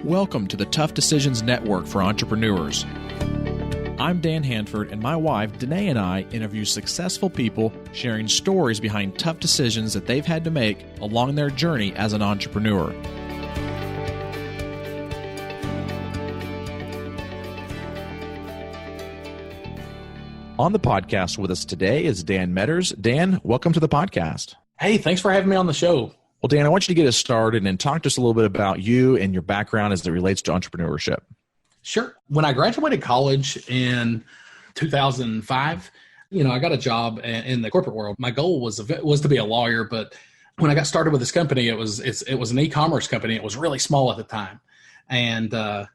Welcome to the Tough Decisions Network for Entrepreneurs. I'm Dan Hanford, and my wife, Danae, and I interview successful people sharing stories behind tough decisions that they've had to make along their journey as an entrepreneur. On the podcast with us today is Dan Meadors. Dan, welcome to the podcast. Hey, thanks for having me on the show. Well, Dan, I want you to get us started and talk to us a little bit about you and your background as it relates to entrepreneurship. Sure. When I graduated college in 2005, I got a job in the corporate world. My goal was to be a lawyer, but when I got started with this company, it was an e-commerce company. It was really small at the time. And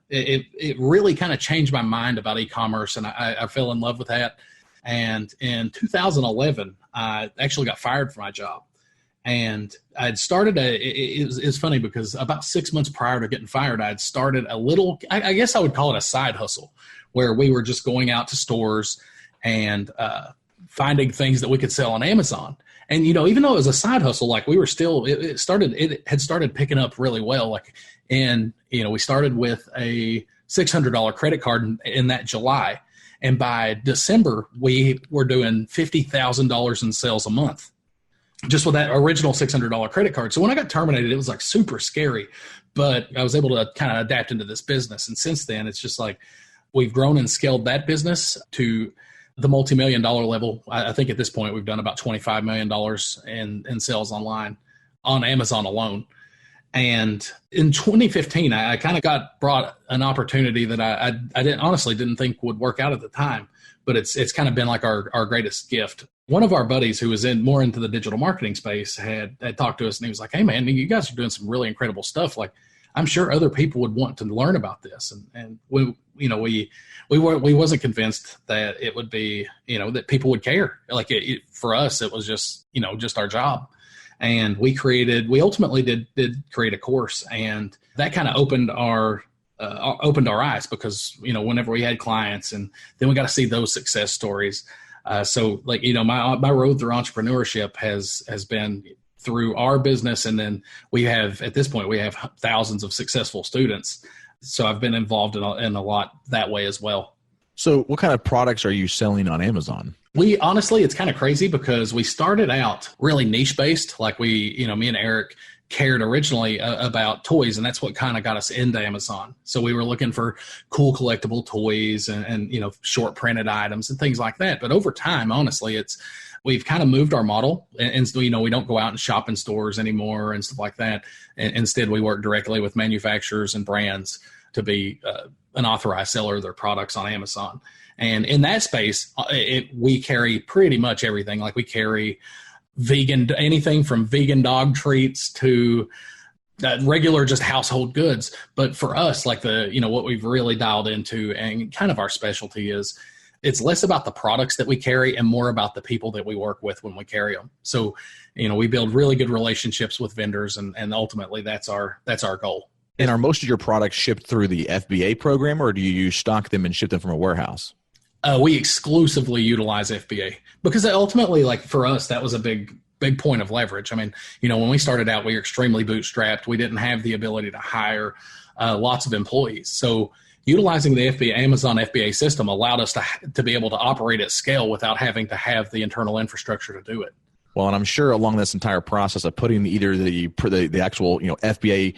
it really kind of changed my mind about e-commerce, and I fell in love with that. And in 2011, I actually got fired from my job. And I'd started it's funny because about 6 months prior to getting fired, I'd started a little, I guess I would call it a side hustle, where we were just going out to stores and finding things that we could sell on Amazon. And, even though it was a side hustle, like we were still, it had started picking up really well. We started with a $600 credit card in that July. And by December, we were doing $50,000 in sales a month, just with that original $600 credit card. So when I got terminated, it was like super scary, but I was able to kind of adapt into this business. And since then, it's just like we've grown and scaled that business to the multimillion-dollar level. I think at this point, we've done about $25 million in sales online on Amazon alone. And in 2015, I kind of got brought an opportunity that I honestly didn't think would work out at the time, but it's kind of been like our greatest gift. One of our buddies who was more into the digital marketing space had talked to us, and he was like, "Hey man, you guys are doing some really incredible stuff. Like, I'm sure other people would want to learn about this." And we wasn't convinced that it would be, that people would care. Like for us, it was just our job. And we ultimately did create a course, and that kind of opened our eyes because, whenever we had clients, and then we got to see those success stories. My road through entrepreneurship has been through our business. And then at this point, we have thousands of successful students. So I've been involved in a lot that way as well. So what kind of products are you selling on Amazon? It's kind of crazy because we started out really niche based. Like me and Eric cared originally about toys, and that's what kind of got us into Amazon. So we were looking for cool collectible toys and short printed items and things like that. But over time, honestly, we've kind of moved our model, and so, we don't go out and shop in stores anymore and stuff like that. And instead, we work directly with manufacturers and brands to be an authorized seller of their products on Amazon. And in that space, we carry pretty much everything. Like we carry anything from vegan dog treats to regular just household goods. But for us, like what we've really dialed into and kind of our specialty is it's less about the products that we carry and more about the people that we work with when we carry them. So, we build really good relationships with vendors, and ultimately that's our goal. And are most of your products shipped through the FBA program, or do you stock them and ship them from a warehouse? We exclusively utilize FBA because ultimately, like for us, that was a big point of leverage. I mean, when we started out, we were extremely bootstrapped. We didn't have the ability to hire lots of employees. So utilizing the Amazon FBA system allowed us to be able to operate at scale without having to have the internal infrastructure to do it. Well, and I'm sure along this entire process of putting either the actual FBA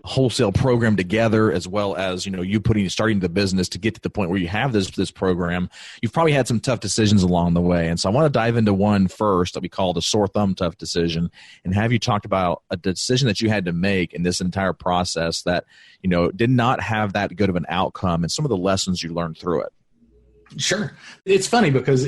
wholesale program together, as well as you starting the business to get to the point where you have this program, you've probably had some tough decisions along the way. And so I want to dive into one first that we call the sore thumb tough decision, and have you talked about a decision that you had to make in this entire process that did not have that good of an outcome, and some of the lessons you learned through it. Sure, it's funny because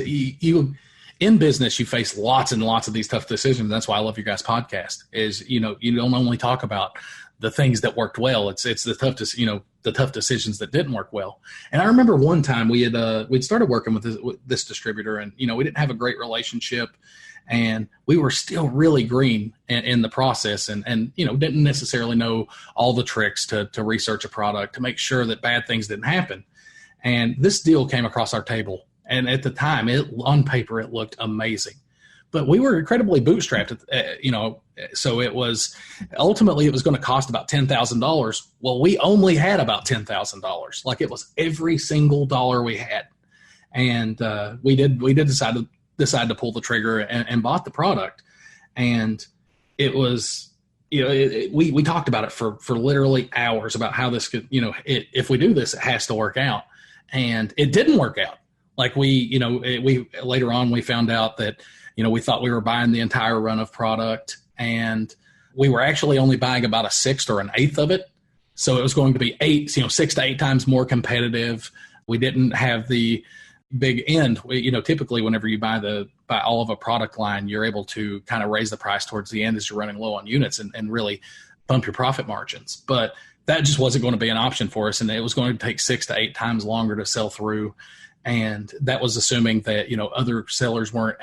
in business, you face lots and lots of these tough decisions. That's why I love your guys' podcast. Is you don't only talk about the things that worked well. It's the tough decisions that didn't work well. And I remember one time we'd started working with this distributor, and we didn't have a great relationship, and we were still really green in the process, and didn't necessarily know all the tricks to research a product to make sure that bad things didn't happen. And this deal came across our table. And at the time, on paper, it looked amazing. but we were incredibly bootstrapped, so it was ultimately it was going to cost about $10,000. Well, we only had about $10,000. Like it was every single dollar we had. And we did decide to pull the trigger and bought the product. And it was, we talked about it for literally hours about how this could, if we do this, it has to work out. And it didn't work out. Like we later on, we found out that, we thought we were buying the entire run of product, and we were actually only buying about a sixth or an eighth of it. So it was going to be 6 to 8 times more competitive. We didn't have the big end. Typically whenever you buy all of a product line, you're able to kind of raise the price towards the end as you're running low on units and really bump your profit margins. But that just wasn't going to be an option for us. And it was going to take 6 to 8 times longer to sell through. And that was assuming that, other sellers weren't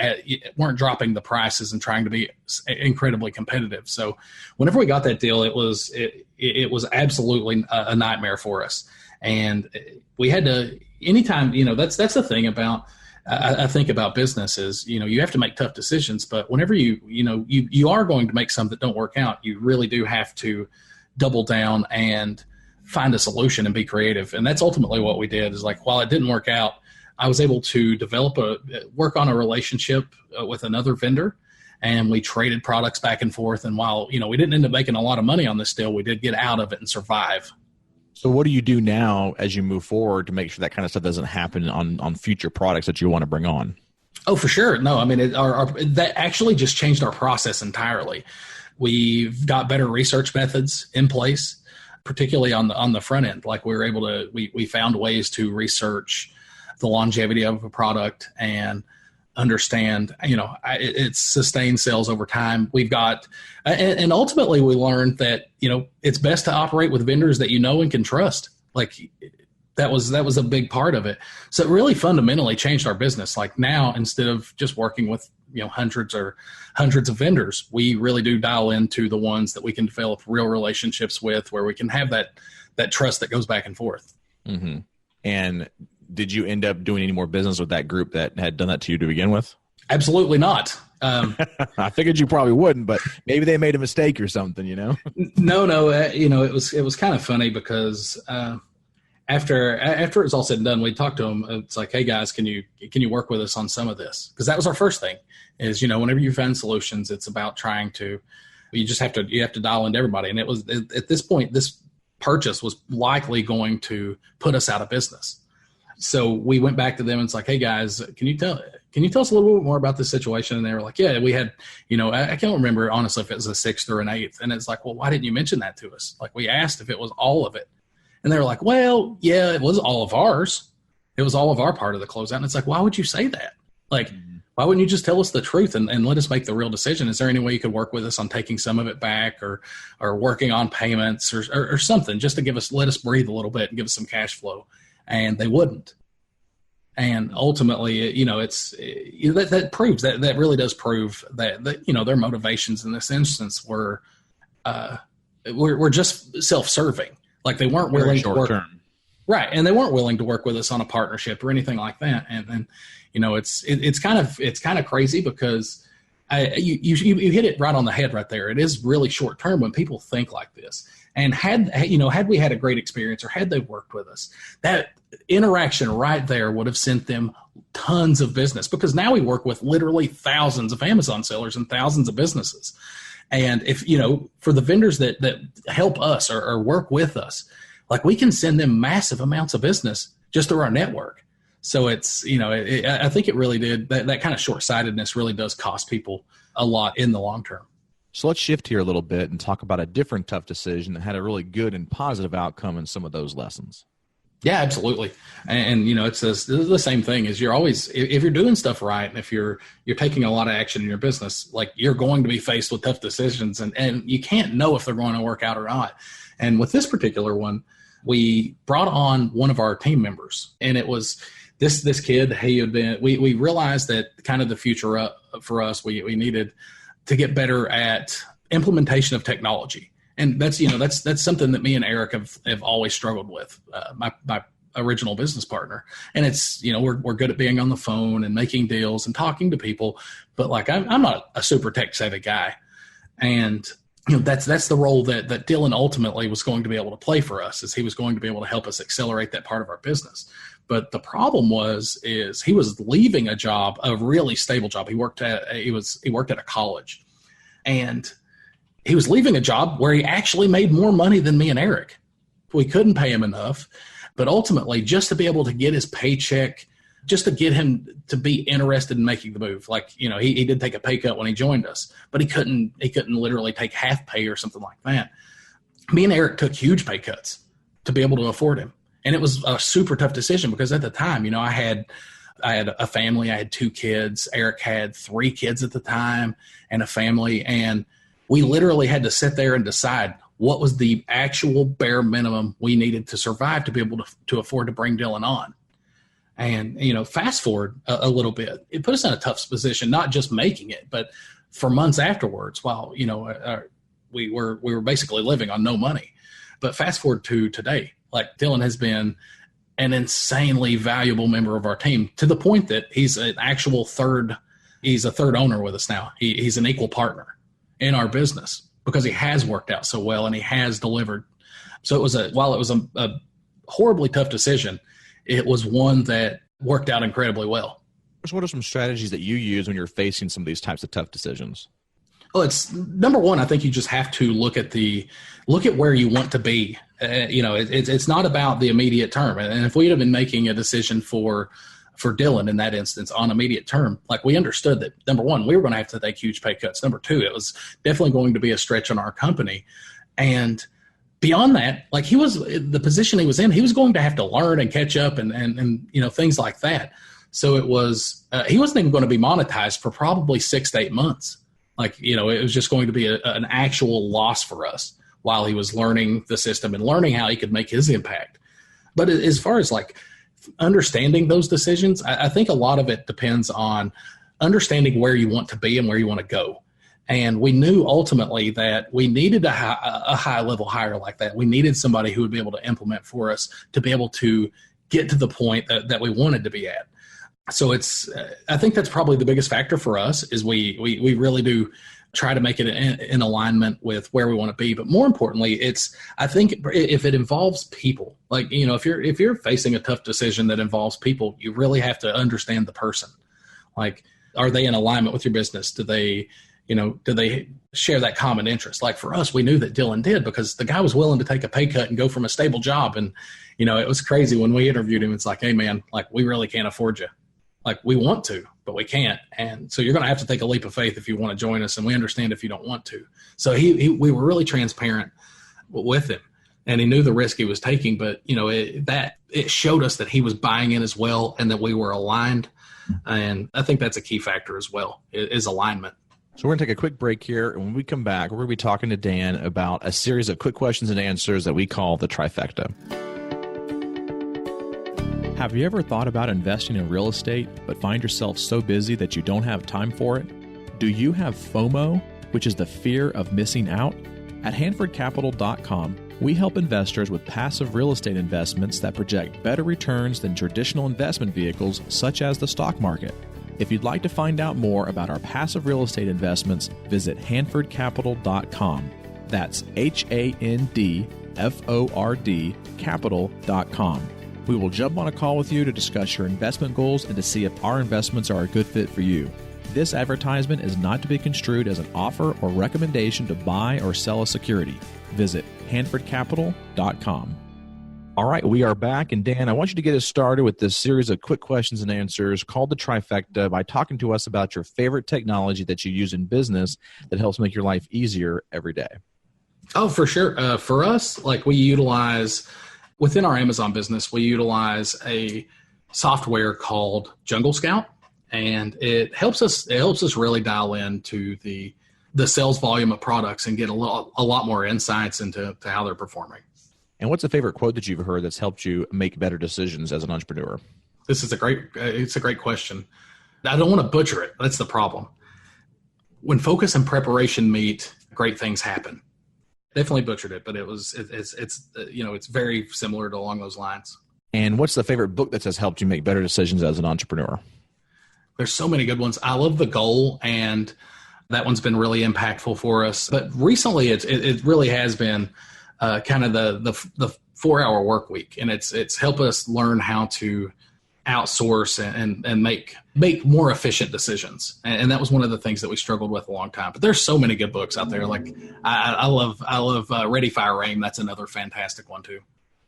dropping the prices and trying to be incredibly competitive. So whenever we got that deal, it was absolutely a nightmare for us. And we had to, anytime, that's the thing about, I think about business is, you have to make tough decisions, but whenever you are going to make some that don't work out, you really do have to double down and find a solution and be creative. And that's ultimately what we did. Is like, while it didn't work out, I was able to work on a relationship with another vendor, and we traded products back and forth. And while, we didn't end up making a lot of money on this deal, we did get out of it and survive. So what do you do now as you move forward to make sure that kind of stuff doesn't happen on future products that you want to bring on? Oh, for sure. No, I mean, that actually just changed our process entirely. We've got better research methods in place, particularly on the front end. Like we were able to, we found ways to research the longevity of a product and understand, it's sustained sales over time. We've got, and ultimately we learned that, it's best to operate with vendors that and can trust. Like that was a big part of it. So it really fundamentally changed our business. Like now, instead of just working with, hundreds of vendors, we really do dial into the ones that we can develop real relationships with, where we can have that trust that goes back and forth. Mm-hmm. And did you end up doing any more business with that group that had done that to you to begin with? Absolutely not. I figured you probably wouldn't, but maybe they made a mistake or something, No. It was kind of funny because after it was all said and done, we talked to them. It's like, hey guys, can you work with us on some of this? Because that was our first thing. Is whenever you find solutions, it's about trying to. You have to dial into everybody, and it was at this point, this purchase was likely going to put us out of business. So we went back to them and it's like, hey guys, can you tell us a little bit more about this situation? And they were like, yeah, we had, I can't remember honestly if it was a sixth or an eighth. And it's like, well, why didn't you mention that to us? Like we asked if it was all of it. And they were like, well, yeah, it was all of ours. It was all of our part of the closeout. And it's like, why would you say that? Like, why wouldn't you just tell us the truth and let us make the real decision? Is there any way you could work with us on taking some of it back or working on payments or something just to let us breathe a little bit and give us some cash flow? And they wouldn't. And ultimately, that proves that really does prove that their motivations in this instance were just self-serving. Like they weren't willing to work. Right. And they weren't willing to work with us on a partnership or anything like that. And it's kind of crazy because you hit it right on the head right there. It is really short term when people think like this. And had we had a great experience or had they worked with us, that interaction right there would have sent them tons of business, because now we work with literally thousands of Amazon sellers and thousands of businesses. And if, for the vendors that help us or work with us, like we can send them massive amounts of business just through our network. So it's, I think it really did that kind of short-sightedness really does cost people a lot in the long term. So let's shift here a little bit and talk about a different tough decision that had a really good and positive outcome in some of those lessons. Yeah, absolutely. And it's the same thing is you're always, if you're doing stuff right, and if you're taking a lot of action in your business, like you're going to be faced with tough decisions and you can't know if they're going to work out or not. And with this particular one, we brought on one of our team members, and it was this kid. He had been, we realized that kind of the future for us, we needed to get better at implementation of technology. And that's something that me and Eric have always struggled with. My original business partner. And it's, we're good at being on the phone and making deals and talking to people, but like I'm not a super tech savvy guy. And that's the role that Dylan ultimately was going to be able to play for us, is he was going to be able to help us accelerate that part of our business. But the problem is he was leaving a job, a really stable job. He worked at a college, and he was leaving a job where he actually made more money than me and Eric. We couldn't pay him enough, but ultimately just to be able to get his paycheck, just to get him to be interested in making the move. Like, he did take a pay cut when he joined us, but he couldn't literally take half pay or something like that. Me and Eric took huge pay cuts to be able to afford him. And it was a super tough decision because at the time, I had a family. I had 2 kids. Eric had 3 kids at the time and a family. And we literally had to sit there and decide what was the actual bare minimum we needed to survive to be able to afford to bring Dylan on. And, fast forward a little bit, it put us in a tough position, not just making it, but for months afterwards, while, we were basically living on no money. But fast forward to today, like Dylan has been an insanely valuable member of our team, to the point that he's a third owner with us now. He's an equal partner in our business because he has worked out so well and he has delivered. So while it was a horribly tough decision, it was one that worked out incredibly well. So what are some strategies that you use when you're facing some of these types of tough decisions? Well, it's number one, I think you just have to look at where you want to be. It's not about the immediate term. And if we had been making a decision for Dylan in that instance on immediate term, like we understood that, number one, we were going to have to take huge pay cuts. Number two, it was definitely going to be a stretch on our company. And beyond that, like the position he was in, he was going to have to learn and catch up and things like that. So it was, he wasn't even going to be monetized for probably 6 to 8 months. Like, it was just going to be an actual loss for us while he was learning the system and learning how he could make his impact. But as far as like understanding those decisions, I think a lot of it depends on understanding where you want to be and where you want to go. And we knew ultimately that we needed a high level hire like that. We needed somebody who would be able to implement for us to be able to get to the point that we wanted to be at. So I think that's probably the biggest factor for us, is we really do try to make it in alignment with where we want to be. But more importantly, I think if it involves people, like, if you're facing a tough decision that involves people, you really have to understand the person. Like, are they in alignment with your business? Do they share that common interest? Like for us, we knew that Dylan did, because the guy was willing to take a pay cut and go from a stable job. And, it was crazy when we interviewed him. It's like, hey man, like we really can't afford you. Like we want to, but we can't. And so you're going to have to take a leap of faith if you want to join us. And we understand if you don't want to. So we were really transparent with him, and he knew the risk he was taking, but it showed us that he was buying in as well, and that we were aligned. And I think that's a key factor as well, is alignment. So we're going to take a quick break here, and when we come back, we're going to be talking to Dan about a series of quick questions and answers that we call the Trifecta. Have you ever thought about investing in real estate, but find yourself so busy that you don't have time for it? Do you have FOMO, which is the fear of missing out? At HanfordCapital.com, we help investors with passive real estate investments that project better returns than traditional investment vehicles such as the stock market. If you'd like to find out more about our passive real estate investments, visit HanfordCapital.com. That's HANDFORD Capital.com. We will jump on a call with you to discuss your investment goals and to see if our investments are a good fit for you. This advertisement is not to be construed as an offer or recommendation to buy or sell a security. Visit HanfordCapital.com. All right, we are back. And Dan, I want you to get us started with this series of quick questions and answers called the Trifecta by talking to us about your favorite technology that you use in business that helps make your life easier every day. Oh, for sure. For us, like within our Amazon business, we utilize a software called Jungle Scout, and it helps us really dial into the sales volume of products and get a lot more insights into how they're performing. And what's a favorite quote that you've heard that's helped you make better decisions as an entrepreneur? It's a great question. I don't want to butcher it. That's the problem. When focus and preparation meet, great things happen. Definitely butchered it, but it's very similar to along those lines. And what's the favorite book that has helped you make better decisions as an entrepreneur? There's so many good ones. I love The Goal, and that one's been really impactful for us. But recently, it really has been kind of the 4-hour work week, and it's helped us learn how to outsource and make more efficient decisions. And that was one of the things that we struggled with a long time. But there's so many good books out there. Like I love Ready, Fire, Aim. That's another fantastic one too.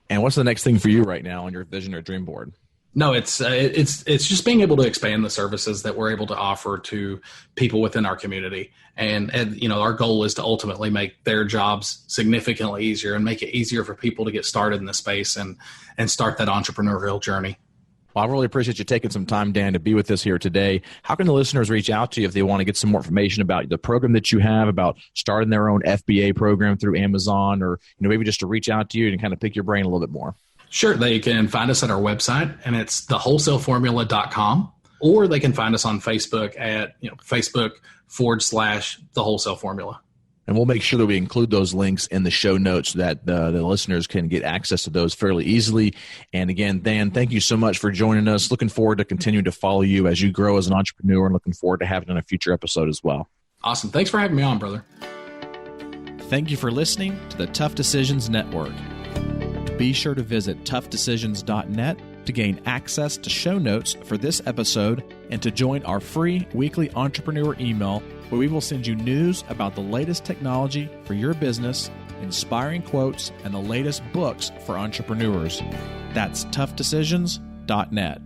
And what's the next thing for you right now on your vision or dream board? No, it's just being able to expand the services that we're able to offer to people within our community. And our goal is to ultimately make their jobs significantly easier and make it easier for people to get started in the space and start that entrepreneurial journey. Well, I really appreciate you taking some time, Dan, to be with us here today. How can the listeners reach out to you if they want to get some more information about the program that you have, about starting their own FBA program through Amazon, or maybe just to reach out to you and kind of pick your brain a little bit more? Sure. They can find us at our website, and it's thewholesaleformula.com, or they can find us on Facebook at Facebook.com/The Wholesale Formula. And we'll make sure that we include those links in the show notes so that the listeners can get access to those fairly easily. And again, Dan, thank you so much for joining us. Looking forward to continuing to follow you as you grow as an entrepreneur, and looking forward to having you on a future episode as well. Awesome. Thanks for having me on, brother. Thank you for listening to the Tough Decisions Network. Be sure to visit toughdecisions.net to gain access to show notes for this episode and to join our free weekly entrepreneur email, where we will send you news about the latest technology for your business, inspiring quotes, and the latest books for entrepreneurs. That's toughdecisions.net.